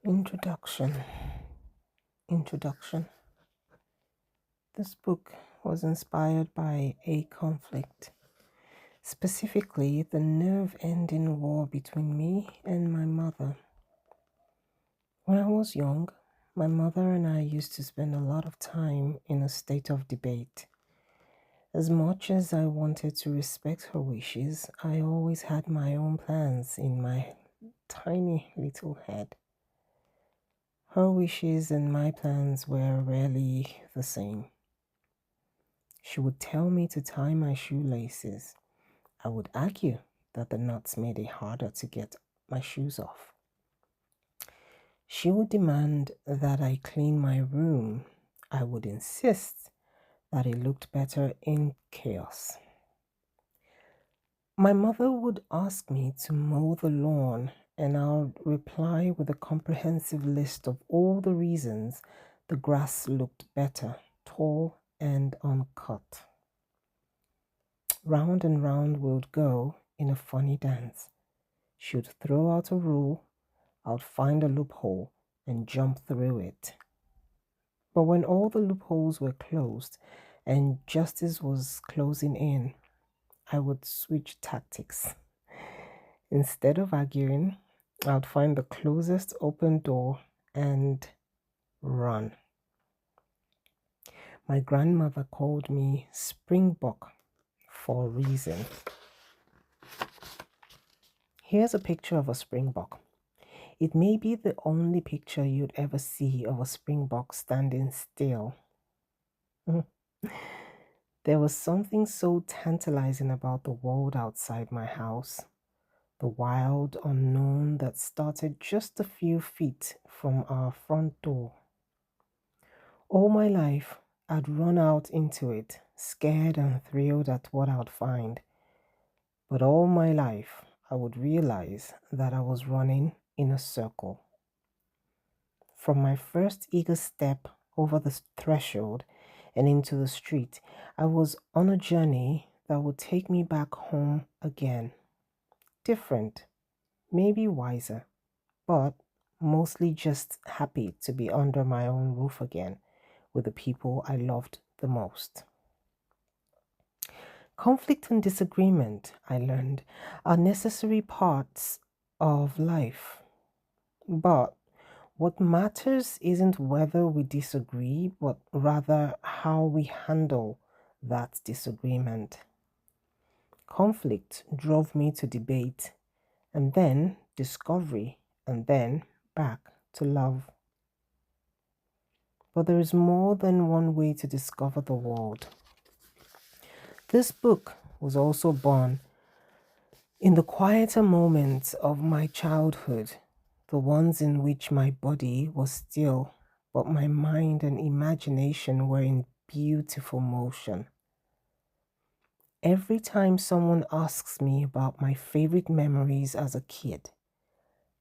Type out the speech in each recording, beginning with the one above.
Introduction. Introduction. This book was inspired by a conflict, specifically the nerve ending war between me and my mother. When I was young, my mother and I used to spend a lot of time in a state of debate. As much as I wanted to respect her wishes, I always had my own plans in my tiny little head. Her wishes and my plans were rarely the same. She would tell me to tie my shoelaces. I would argue that the knots made it harder to get my shoes off. She would demand that I clean my room. I would insist that it looked better in chaos. My mother would ask me to mow the lawn, and I'll reply with a comprehensive list of all the reasons the grass looked better, tall and uncut. Round and round we'd go in a funny dance. She'd throw out a rule, I'd find a loophole and jump through it. But when all the loopholes were closed and justice was closing in, I would switch tactics. Instead of arguing, I'd find the closest open door and run. My grandmother called me Springbok for a reason. Here's a picture of a springbok. It may be the only picture you'd ever see of a springbok standing still. There was something so tantalizing about the world outside my house, the wild unknown that started just a few feet from our front door. All my life, I'd run out into it, scared and thrilled at what I'd find. But all my life, I would realize that I was running in a circle. From my first eager step over the threshold and into the street, I was on a journey that would take me back home again. Different, maybe wiser, but mostly just happy to be under my own roof again with the people I loved the most. Conflict and disagreement, I learned, are necessary parts of life. But what matters isn't whether we disagree, but rather how we handle that disagreement. Conflict drove me to debate, and then discovery, and then back to love. But there is more than one way to discover the world. This book was also born in the quieter moments of my childhood, the ones in which my body was still, but my mind and imagination were in beautiful motion. Every time someone asks me about my favorite memories as a kid,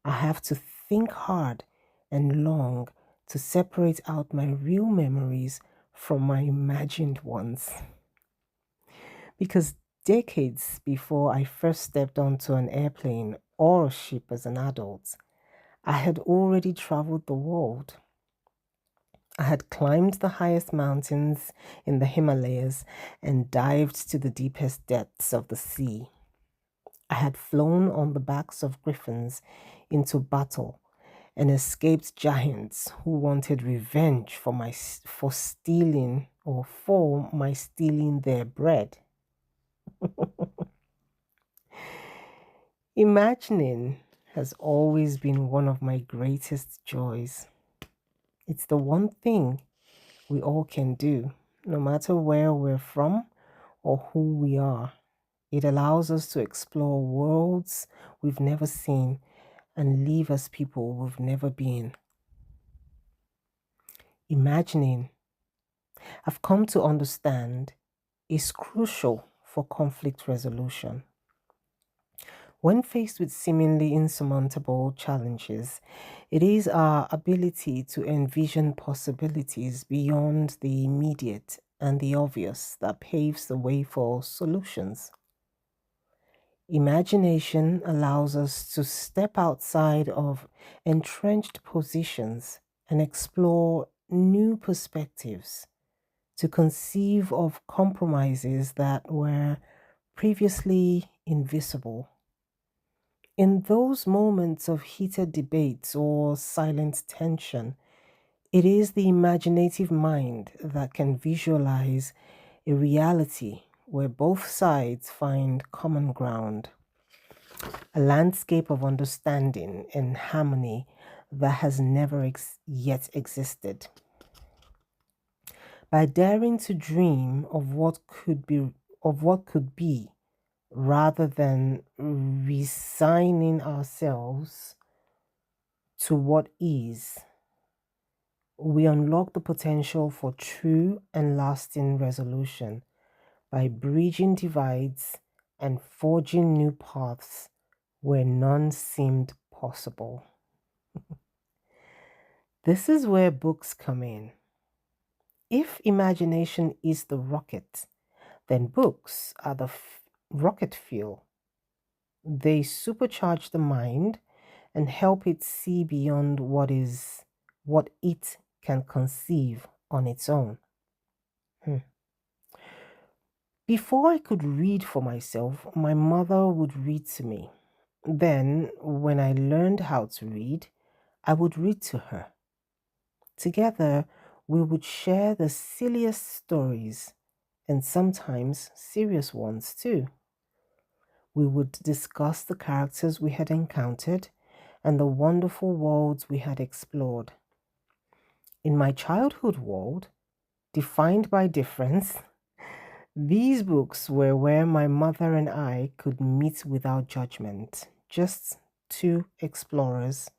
I have to think hard and long to separate out my real memories from my imagined ones. Because decades before I first stepped onto an airplane or a ship as an adult, I had already traveled the world. I had climbed the highest mountains in the Himalayas and dived to the deepest depths of the sea. I had flown on the backs of griffins into battle and escaped giants who wanted revenge for my stealing their bread. Imagining has always been one of my greatest joys. It's the one thing we all can do, no matter where we're from or who we are. It allows us to explore worlds we've never seen and live as people we've never been. Imagining, I've come to understand, is crucial for conflict resolution. When faced with seemingly insurmountable challenges, it is our ability to envision possibilities beyond the immediate and the obvious that paves the way for solutions. Imagination allows us to step outside of entrenched positions and explore new perspectives, to conceive of compromises that were previously invisible. In those moments of heated debates or silent tension, it is the imaginative mind that can visualize a reality where both sides find common ground, a landscape of understanding and harmony that has never yet existed. By daring to dream of what could be rather than resigning ourselves to what is, we unlock the potential for true and lasting resolution by bridging divides and forging new paths where none seemed possible. This is where books come in. If imagination is the rocket, then books are the rocket fuel. They supercharge the mind and help it see beyond what it can conceive on its own. Hmm. Before I could read for myself, my mother would read to me. Then, when I learned how to read, I would read to her. Together, we would share the silliest stories and sometimes serious ones too. We would discuss the characters we had encountered and the wonderful worlds we had explored. In my childhood world, defined by difference, these books were where my mother and I could meet without judgment, just two explorers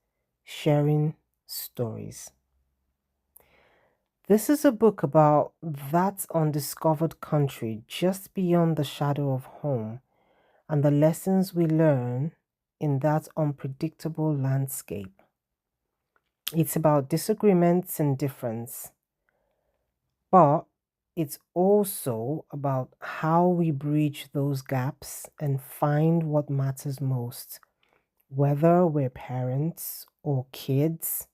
sharing stories. This is a book about that undiscovered country just beyond the shadow of home and the lessons we learn in that unpredictable landscape. It's about disagreements and difference, but it's also about how we bridge those gaps and find what matters most, whether we're parents or kids,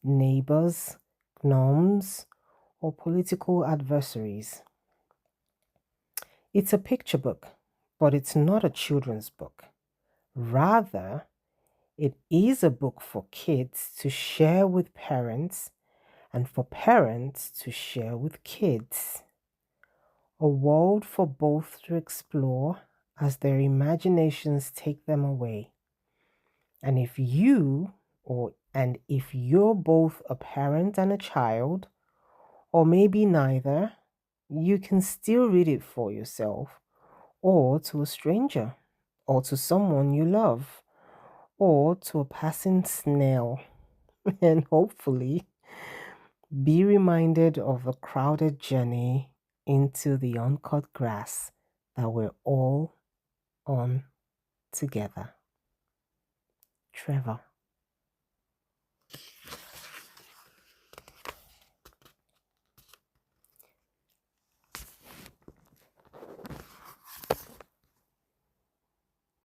neighbors, gnomes, or political adversaries. It's a picture book, but it's not a children's book. Rather, it is a book for kids to share with parents and for parents to share with kids. A world for both to explore as their imaginations take them away. And if you're both a parent and a child, or maybe neither, you can still read it for yourself, or to a stranger, or to someone you love, or to a passing snail, and hopefully be reminded of the crowded journey into the uncut grass that we're all on together. Trevor.